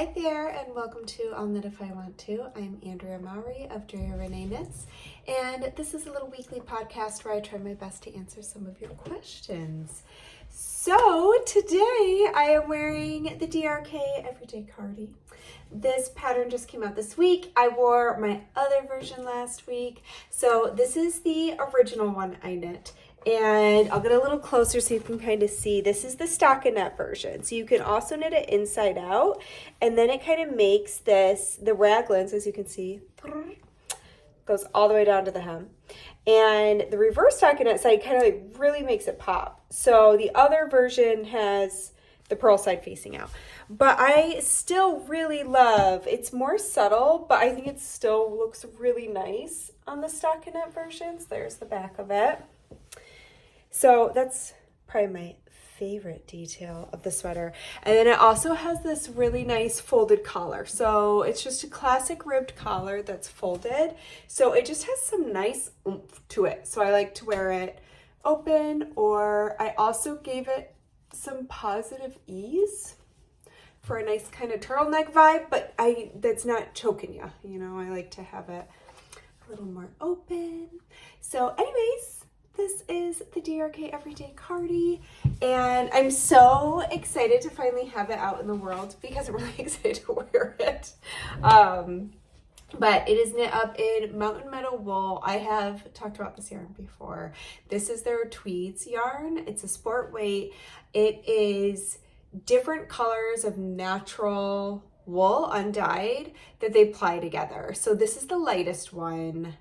Hi there, and welcome to I'll Knit If I Want To. I'm Andrea Mowry of Andrea Renee Knits, and this is a little weekly podcast where I try my best to answer some of your questions. So today I am wearing the DRK Everyday Cardi. This pattern just came out this week. I wore my other version last week, so this is the original one I knit. And I'll get a little closer so you can kind of see. This is the stockinette version. So you can also knit it inside out. And then it kind of makes this, the raglans, as you can see, goes all the way down to the hem. And the reverse stockinette side kind of like really makes it pop. So the other version has the purl side facing out. But I still really love, it's more subtle, but I think it still looks really nice on the stockinette versions. There's the back of it. So that's probably my favorite detail of the sweater. And then it also has this really nice folded collar. So it's just a classic ribbed collar that's folded. So it just has some nice oomph to it. So I like to wear it open, or I also gave it some positive ease for a nice kind of turtleneck vibe, but that's not choking you. You know, I like to have it a little more open. So anyways, this is the DRK Everyday Cardi, and I'm so excited to finally have it out in the world because I'm really excited to wear it. But it is knit up in Mountain Meadow wool. I have talked about this yarn before. This is their tweeds yarn. It's a sport weight. It is different colors of natural wool undyed that they ply together. So this is the lightest one.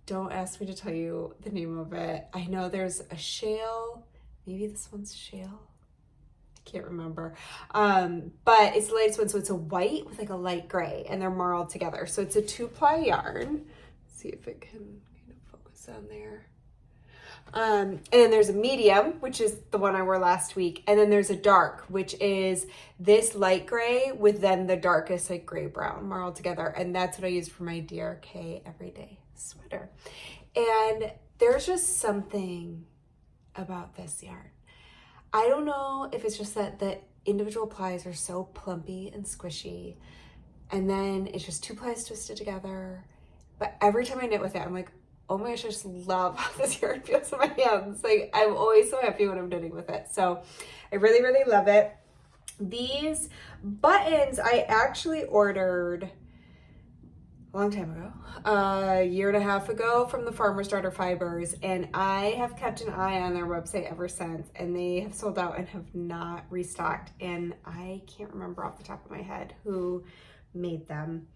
Don't ask me to tell you the name of it. I know there's a shale. Maybe this one's shale. I can't remember. But it's the latest one. So it's a white with like a light gray, and they're marled together. So it's a 2-ply yarn. Let's see if it can kind of focus on there. And then there's a medium, which is the one I wore last week. And then there's a dark, which is this light gray with then the darkest like gray brown marled together. And that's what I used for my DRK Everyday sweater. And there's just something about this yarn. I don't know if it's just that the individual plies are so plumpy and squishy, and then it's just 2 plies twisted together. But every time I knit with it, I'm like, oh my gosh, I just love how this yarn feels in my hands. Like, I'm always so happy when I'm knitting with it. So I really, really love it. These buttons I actually ordered a long time ago, a year and a half ago, from the Farmer's Daughter Fibers, and I have kept an eye on their website ever since, and they have sold out and have not restocked, and I can't remember off the top of my head who made them.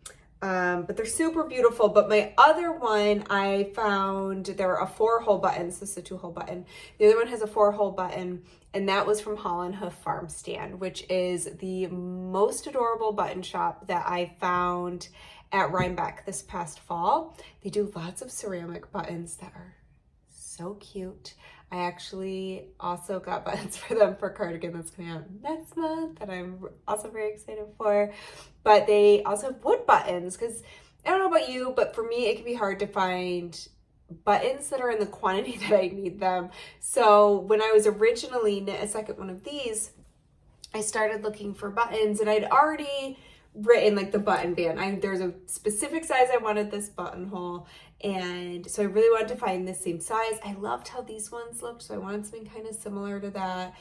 But they're super beautiful. But my other one, I found there are 4-hole buttons. This is a 2-hole button. The other one has a 4-hole button, and that was from Holland Hoof Farm Stand, which is the most adorable button shop that I found at Rhinebeck this past fall. They do lots of ceramic buttons that are so cute. I actually also got buttons for them for cardigan that's coming out next month that I'm also very excited for. But they also have wood buttons, because I don't know about you, but for me it can be hard to find buttons that are in the quantity that I need them. So when I was originally knit a second one of these, I started looking for buttons, and I'd already written like the button band. There's a specific size I wanted this buttonhole, and so I really wanted to find the same size. I loved how these ones looked, so I wanted something kind of similar to that.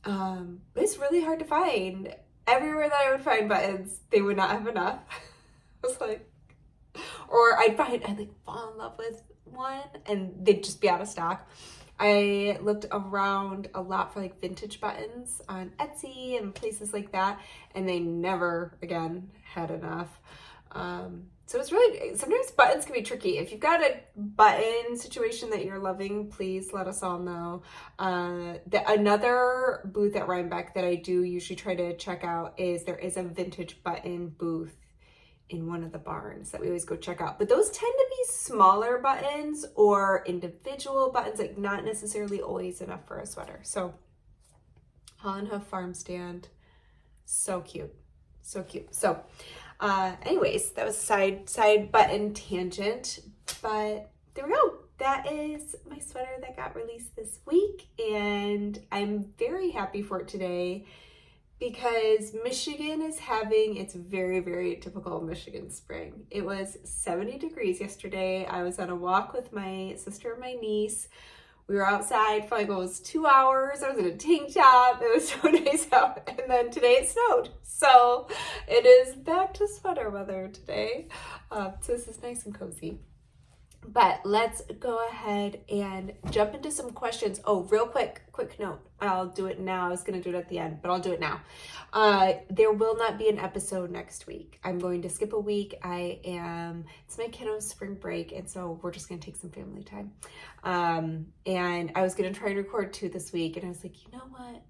But it's really hard to find. Everywhere that I would find buttons, they would not have enough. I was like, or I'd like fall in love with one and they'd just be out of stock. I looked around a lot for like vintage buttons on Etsy and places like that, and they never again had enough. So it's really, sometimes buttons can be tricky. If you've got a button situation that you're loving, please let us all know. Another booth at Rhinebeck that I do usually try to check out is there is a vintage button booth in one of the barns that we always go check out. But those tend to be smaller buttons or individual buttons, like not necessarily always enough for a sweater. So Holland Hoof Farm Stand, so cute, so cute. So anyways, that was side button tangent, but there we go. That is my sweater that got released this week, and I'm very happy for it today because Michigan is having its very, very typical Michigan spring. It was 70 degrees yesterday. I was on a walk with my sister and my niece. We were outside for like almost 2 hours. I was in a tank top. It was so nice out. And then today it snowed. So it is back to sweater weather today. So this is nice and cozy. But let's go ahead and jump into some questions. Oh, real quick note. I'll do it now. I was going to do it at the end, but I'll do it now. There will not be an episode next week. I'm going to skip a week. It's my kiddo's spring break, and so we're just going to take some family time. And I was going to try and record 2 this week, and I was like, you know what?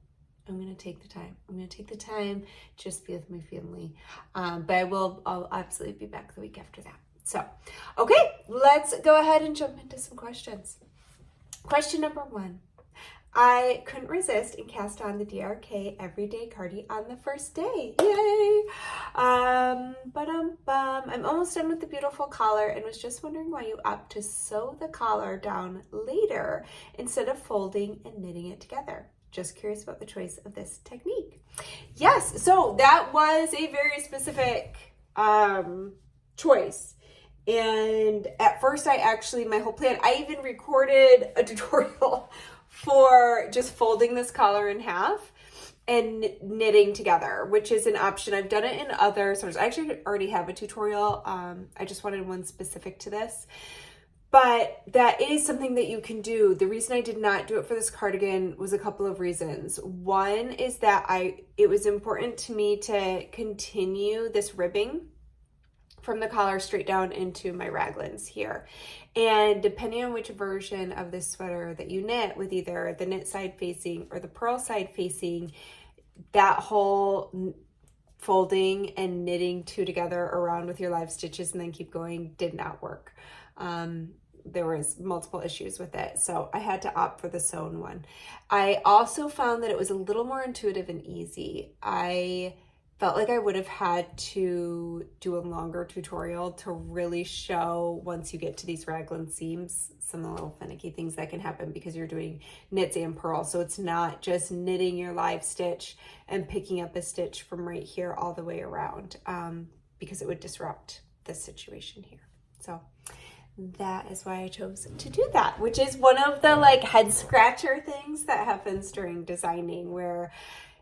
I'm going to take the time. I'm going to take the time, just be with my family. But I'll absolutely be back the week after that. So, okay, let's go ahead and jump into some questions. Question number 1. I couldn't resist and cast on the DRK Everyday Cardi on the first day. Yay! I'm almost done with the beautiful collar and was just wondering why you opt to sew the collar down later instead of folding and knitting it together. Just curious about the choice of this technique. Yes, so that was a very specific choice. And at first my whole plan, I even recorded a tutorial for just folding this collar in half and knitting together, which is an option. I've done it in other sorts. I actually already have a tutorial. I just wanted one specific to this, but that is something that you can do. The reason I did not do it for this cardigan was a couple of reasons. One is that it was important to me to continue this ribbing from the collar straight down into my raglans here. And depending on which version of this sweater that you knit, with either the knit side facing or the purl side facing, that whole folding and knitting 2 together around with your live stitches and then keep going did not work. There was multiple issues with it, so I had to opt for the sewn one. I also found that it was a little more intuitive and easy. I felt like I would have had to do a longer tutorial to really show, once you get to these raglan seams, some of the little finicky things that can happen because you're doing knits and purl. So it's not just knitting your live stitch and picking up a stitch from right here all the way around, because it would disrupt this situation here. So that is why I chose to do that, which is one of the like head scratcher things that happens during designing, where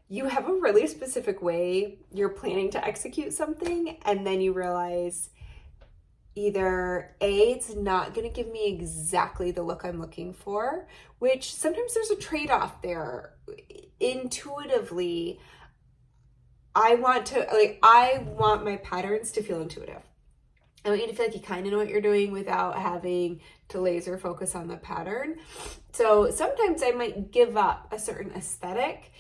you have a really specific way you're planning to execute something, and then you realize either A, it's not going to give me exactly the look I'm looking for, which sometimes there's a trade-off there. Intuitively, I want my patterns to feel intuitive. I want you to feel like you kind of know what you're doing without having to laser focus on the pattern. So sometimes I might give up a certain aesthetic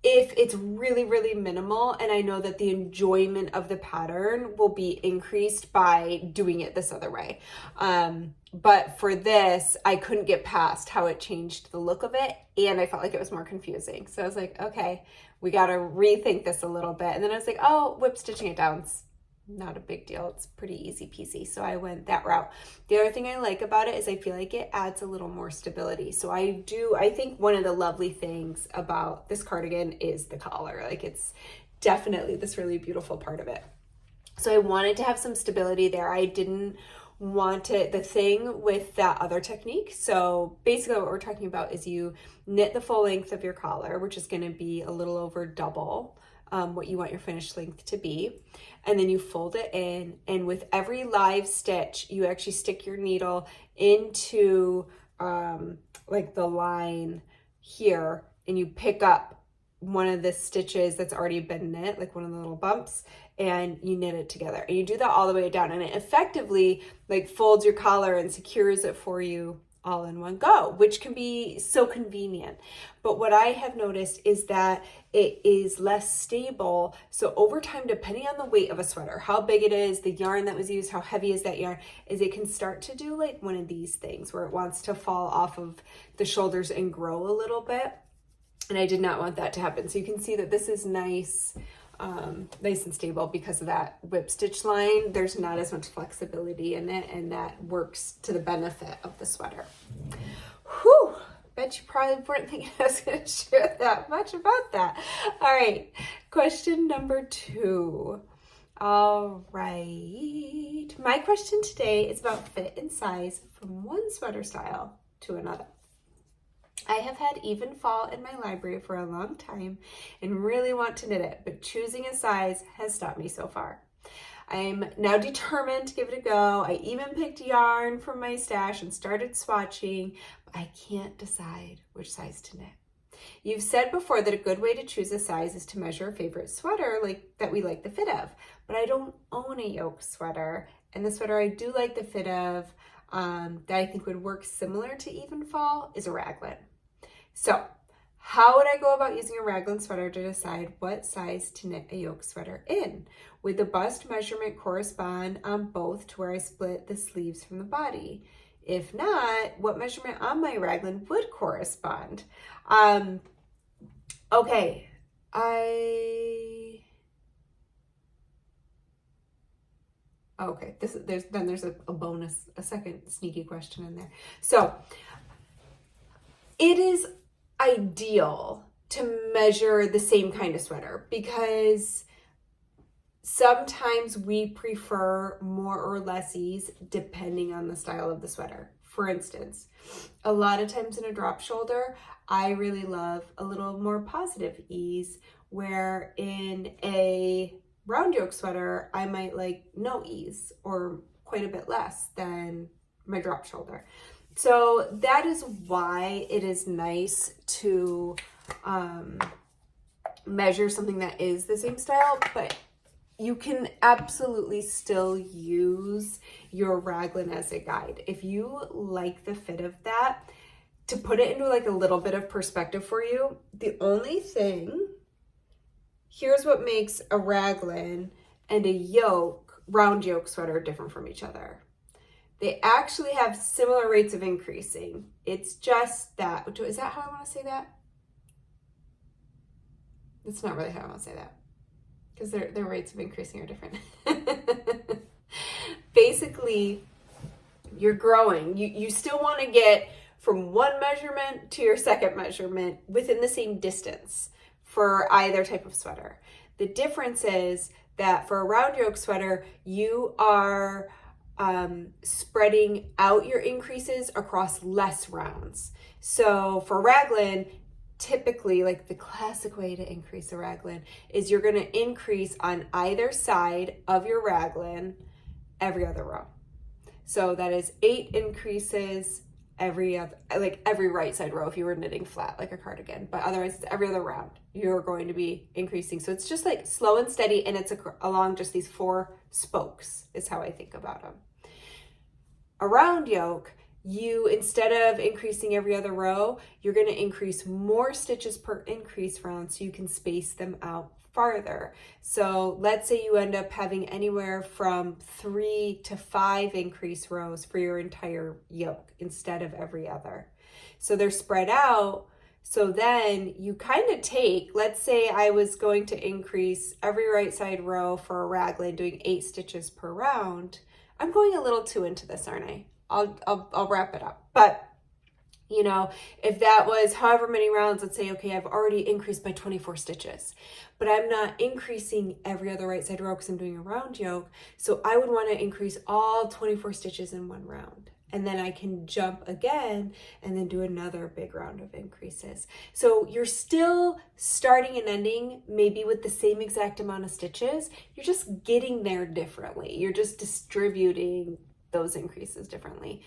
if it's really, really minimal, and I know that the enjoyment of the pattern will be increased by doing it this other way. But for this, I couldn't get past how it changed the look of it, and I felt like it was more confusing. So I was like, okay, we got to rethink this a little bit. And then I was like, oh, whip stitching it down. It's not a big deal. It's pretty easy peasy. So I went that route. The other thing I like about it is I feel like it adds a little more stability. So I think one of the lovely things about this cardigan is the collar. Like, it's definitely this really beautiful part of it. So I wanted to have some stability there. I didn't want it, the thing with that other technique. So basically what we're talking about is you knit the full length of your collar, which is going to be a little over double what you want your finished length to be. And then you fold it in, and with every live stitch, you actually stick your needle into like the line here, and you pick up one of the stitches that's already been knit, like one of the little bumps, and you knit it together. And you do that all the way down, and it effectively like folds your collar and secures it for you all in one go, which can be so convenient. But what I have noticed is that it is less stable. So over time, depending on the weight of a sweater, how big it is, the yarn that was used, how heavy is that yarn, is it can start to do like one of these things where it wants to fall off of the shoulders and grow a little bit. And I did not want that to happen. So you can see that this is nice and stable because of that whip stitch line. There's not as much flexibility in it, and that works to the benefit of the sweater. Whew. bet you probably weren't thinking I was going to share that much about that. All right, question number 2. All right, my question today is about fit and size from one sweater style to another. I have had even fall in my library for a long time and really want to knit it, but choosing a size has stopped me so far. I'm now determined to give it a go. I even picked yarn from my stash and started swatching, but I can't decide which size to knit. You've said before that a good way to choose a size is to measure a favorite sweater that we like the fit of, but I don't own a yoke sweater, and the sweater I do like the fit of that I think would work similar to even fall is a raglan. So how would I go about using a raglan sweater to decide what size to knit a yoke sweater in? Would the bust measurement correspond on both to where I split the sleeves from the body? If not, what measurement on my raglan would correspond? Okay, there's a bonus, a second sneaky question in there. So it is ideal to measure the same kind of sweater because sometimes we prefer more or less ease depending on the style of the sweater. For instance, a lot of times in a drop shoulder, I really love a little more positive ease, where in a round yoke sweater, I might like no ease or quite a bit less than my drop shoulder. So that is why it is nice to measure something that is the same style, but you can absolutely still use your raglan as a guide. If you like the fit of that, to put it into like a little bit of perspective for you, the only thing, here's what makes a raglan and a round yoke sweater different from each other. They actually have similar rates of increasing. It's just that, is that how I want to say that? That's not really how I want to say that, because their rates of increasing are different. Basically, you're growing. You still want to get from one measurement to your second measurement within the same distance for either type of sweater. The difference is that for a round yoke sweater, you are spreading out your increases across less rounds. So for raglan, typically, like the classic way to increase a raglan is you're going to increase on either side of your raglan every other row. So that is 8 increases every right side row if you were knitting flat like a cardigan, but otherwise it's every other round you're going to be increasing. So it's just like slow and steady, and it's along just these 4 spokes is how I think about them. A round yoke, you, instead of increasing every other row, you're going to increase more stitches per increase round so you can space them out farther. So let's say you end up having anywhere from 3 to 5 increase rows for your entire yoke instead of every other. So they're spread out. So then you kind of take, let's say I was going to increase every right side row for a raglan, doing 8 stitches per round. I'm going a little too into this, aren't I? I'll wrap it up. But you know, if that was however many rounds, let's say, okay, I've already increased by 24 stitches, but I'm not increasing every other right side row because I'm doing a round yoke. So I would want to increase all 24 stitches in one round. And then I can jump again and then do another big round of increases. So you're still starting and ending maybe with the same exact amount of stitches. You're just getting there differently. You're just distributing those increases differently.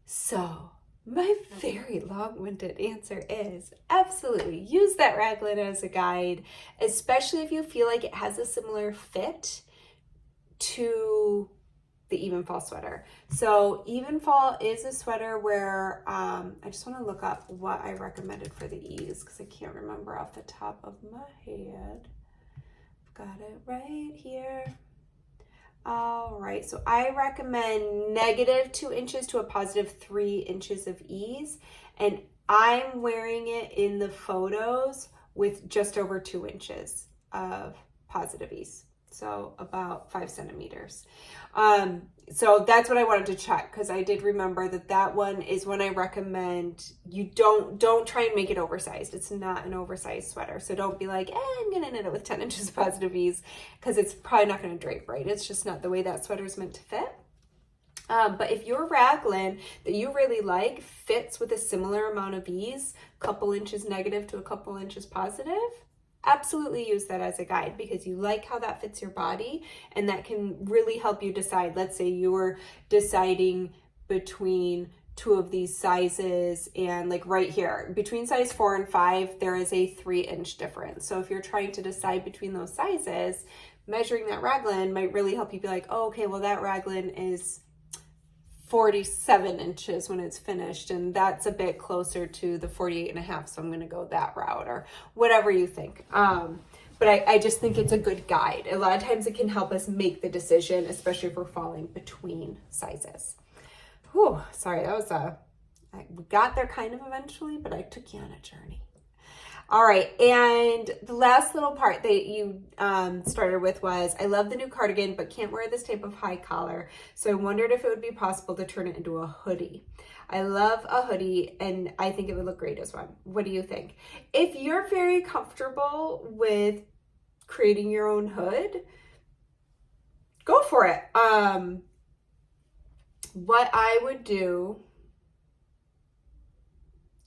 So my very long-winded answer is absolutely use that raglan as a guide, especially if you feel like it has a similar fit to the even fall sweater. So even fall is a sweater where I just want to look up what I recommended for the ease because I can't remember off the top of my head. I've got it right here. All right, so I recommend -2 inches to a +3 inches of ease, and I'm wearing it in the photos with just over 2 inches of positive ease. So about 5 centimeters. So that's what I wanted to check, because I did remember that one is one I recommend. You don't try and make it oversized. It's not an oversized sweater. So don't be like, I'm going to knit it with 10 inches of positive ease, because it's probably not going to drape right. It's just not the way that sweater is meant to fit. But if your raglan that you really like fits with a similar amount of ease, a couple inches negative to a couple inches positive, absolutely use that as a guide, because you like how that fits your body, and that can really help you decide. Let's say you were deciding between two of these sizes, and like right here between size 4 and 5 there is a 3-inch difference. So if you're trying to decide between those sizes, measuring that raglan might really help you be like, oh, okay, well that raglan is 47 inches when it's finished, and that's a bit closer to the 48 and a half, so I'm going to go that route, or whatever you think. But I just think it's a good guide. A lot of times it can help us make the decision, especially if we're falling between sizes. Whew, sorry, that was we got there kind of eventually, but I took you on a journey. All right, and the last little part that you started with was, I love the new cardigan, but can't wear this type of high collar. So I wondered if it would be possible to turn it into a hoodie. I love a hoodie, and I think it would look great as one. What do you think? If you're very comfortable with creating your own hood, go for it. What I would do,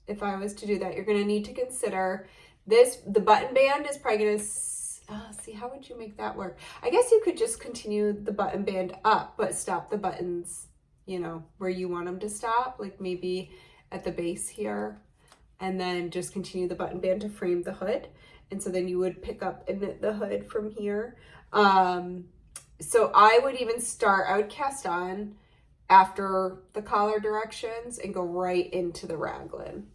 if I was to do that, you're going to need to consider this. The button band is probably going to, see, how would you make that work? I guess you could just continue the button band up, but stop the buttons, you know, where you want them to stop, like maybe at the base here, and then just continue the button band to frame the hood. And so then you would pick up and knit the hood from here. So I would even start, I would cast on after the collar directions and go right into the raglan.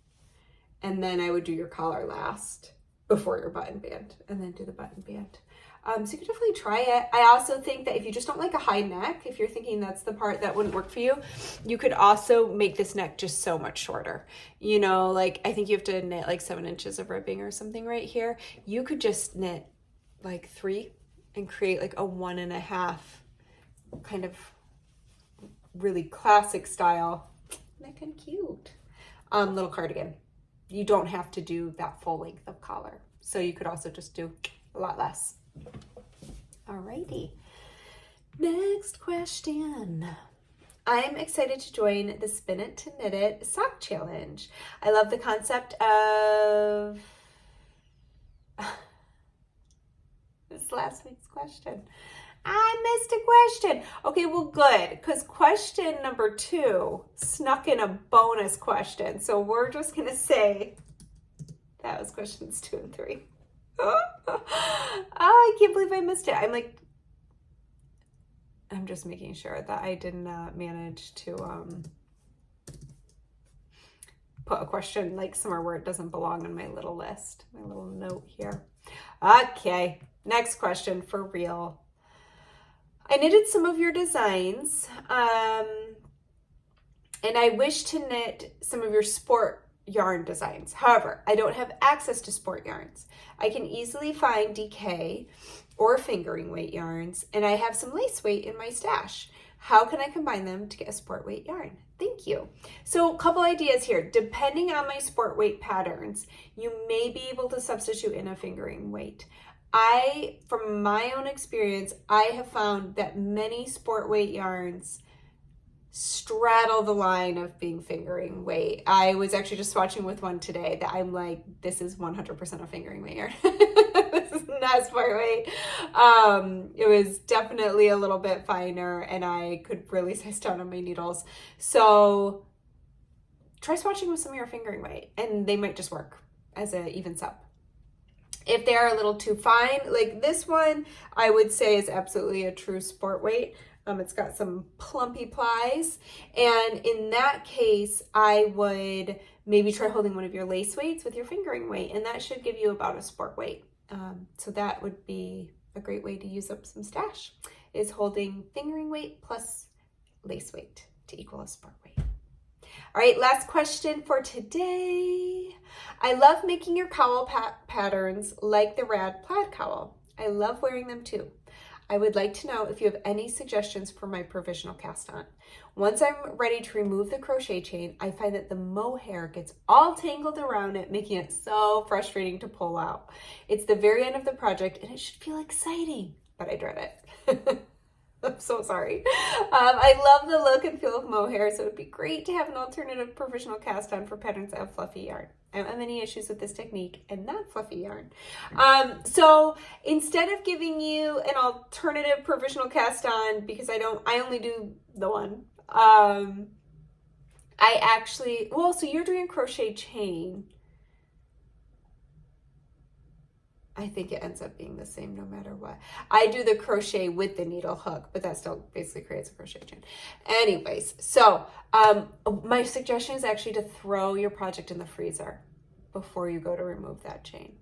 And then I would do your collar last before your button band, and then do the button band. So you could definitely try it. I also think that if you just don't like a high neck, if you're thinking that's the part that wouldn't work for you, you could also make this neck just so much shorter. You know, like I think you have to knit like 7 inches of ribbing or something right here. You could just knit like 3 and create like a 1.5 kind of really classic style, neck and cute, little cardigan. You don't have to do that full length of collar. So you could also just do a lot less. Alrighty. Next question. I'm excited to join the Spin It to Knit It sock challenge. I love the concept of this last week's question. I missed a question. Okay, well, good, because question number 2 snuck in a bonus question. So we're just going to say that was questions 2 and 3. Oh, I can't believe I missed it. I'm just making sure that I did not manage to put a question like somewhere where it doesn't belong on my little list, my little note here. Okay, next question for real. I knitted some of your designs, and I wish to knit some of your sport yarn designs. However, I don't have access to sport yarns. I can easily find DK or fingering weight yarns, and I have some lace weight in my stash. How can I combine them to get a sport weight yarn? Thank you. So a couple ideas here. Depending on my sport weight patterns, you may be able to substitute in a fingering weight. From my own experience, I have found that many sport weight yarns straddle the line of being fingering weight. I was actually just swatching with one today that I'm like, this is 100% a fingering weight yarn. This is not sport weight. It was definitely a little bit finer, and I could really size down on my needles. So try swatching with some of your fingering weight, and they might just work as an even sub. If they are a little too fine, like this one, I would say is absolutely a true sport weight. It's got some plumpy plies. And in that case, I would maybe try holding one of your lace weights with your fingering weight, and that should give you about a sport weight. So that would be a great way to use up some stash, is holding fingering weight plus lace weight to equal a sport weight. All right, last question for today. I love making your cowl patterns like the rad plaid cowl. I love wearing them too. I would like to know if you have any suggestions for my provisional cast on. Once I'm ready to remove the crochet chain, I find that the mohair gets all tangled around it, making it so frustrating to pull out. It's the very end of the project and it should feel exciting, but I dread it. I'm so sorry. I love the look and feel of mohair, so it would be great to have an alternative provisional cast on for patterns that have fluffy yarn. I don't have any issues with this technique and not fluffy yarn. So instead of giving you an alternative provisional cast on, because I only do the one, so you're doing crochet chain. I think it ends up being the same no matter what. I do the crochet with the needle hook, but that still basically creates a crochet chain. Anyways, so my suggestion is actually to throw your project in the freezer before you go to remove that chain,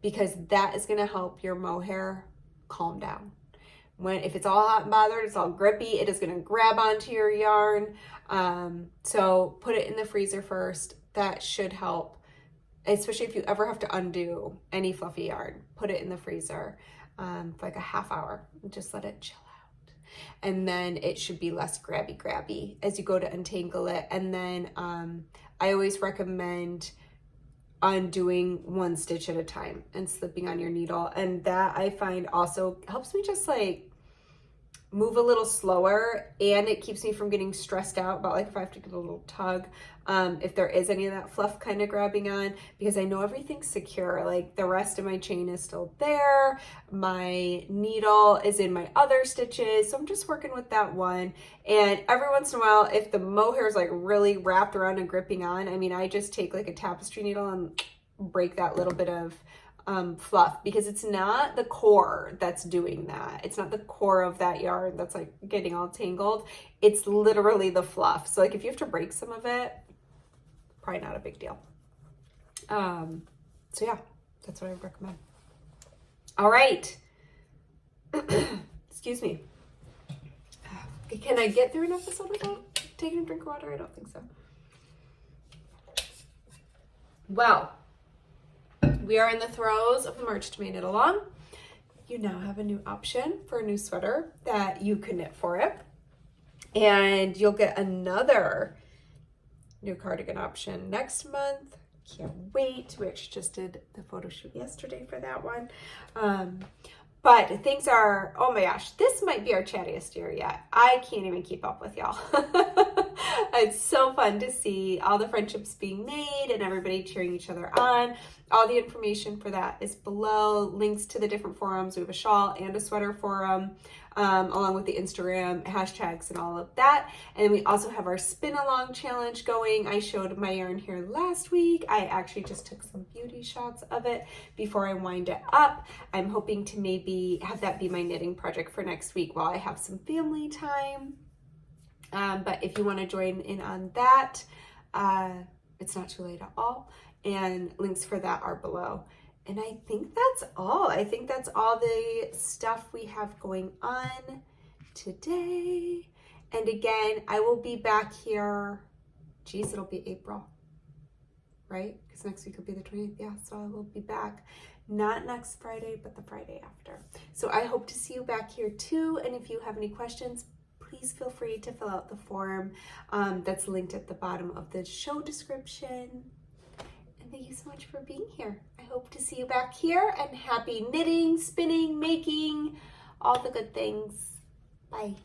because that is going to help your mohair calm down. If it's all hot and bothered, it's all grippy, it is going to grab onto your yarn. So put it in the freezer first. That should help. Especially if you ever have to undo any fluffy yarn, put it in the freezer for like a half hour and just let it chill out. And then it should be less grabby as you go to untangle it. And then I always recommend undoing one stitch at a time and slipping on your needle. And that I find also helps me just like move a little slower, and it keeps me from getting stressed out about like if I have to get a little tug, if there is any of that fluff kind of grabbing on, because I know everything's secure. Like the rest of my chain is still there, my needle is in my other stitches, so I'm just working with that one. And every once in a while, if the mohair is like really wrapped around and gripping on, I mean, I just take like a tapestry needle and break that little bit of fluff, because it's not the core that's doing that. It's not the core of that yarn that's like getting all tangled. It's literally the fluff. So like if you have to break some of it, probably not a big deal. So yeah, that's what I would recommend. All right. Excuse me. Can I get through an episode without taking a drink of water? I don't think so. Well, we are in the throes of the March to May Knit Along. You now have a new option for a new sweater that you can knit for it. And you'll get another new cardigan option next month. Can't wait. We actually just did the photo shoot yesterday for that one. But things are, oh my gosh, this might be our chattiest year yet. I can't even keep up with y'all. It's so fun to see all the friendships being made and everybody cheering each other on. All the information for that is below. Links to the different forums. We have a shawl and a sweater forum, along with the Instagram hashtags and all of that. And we also have our spin along challenge going. I showed my yarn here last week. I actually just took some beauty shots of it before I wind it up. I'm hoping to maybe have that be my knitting project for next week while I have some family time. But if you want to join in on that, it's not too late at all. And links for that are below. And I think that's all. I think that's all the stuff we have going on today. And again, I will be back here. Geez, it'll be April, right? Because next week will be the 20th. Yeah, so I will be back. Not next Friday, but the Friday after. So I hope to see you back here too. And if you have any questions, please feel free to fill out the form that's linked at the bottom of the show description. And thank you so much for being here. I hope to see you back here, and happy knitting, spinning, making, all the good things. Bye.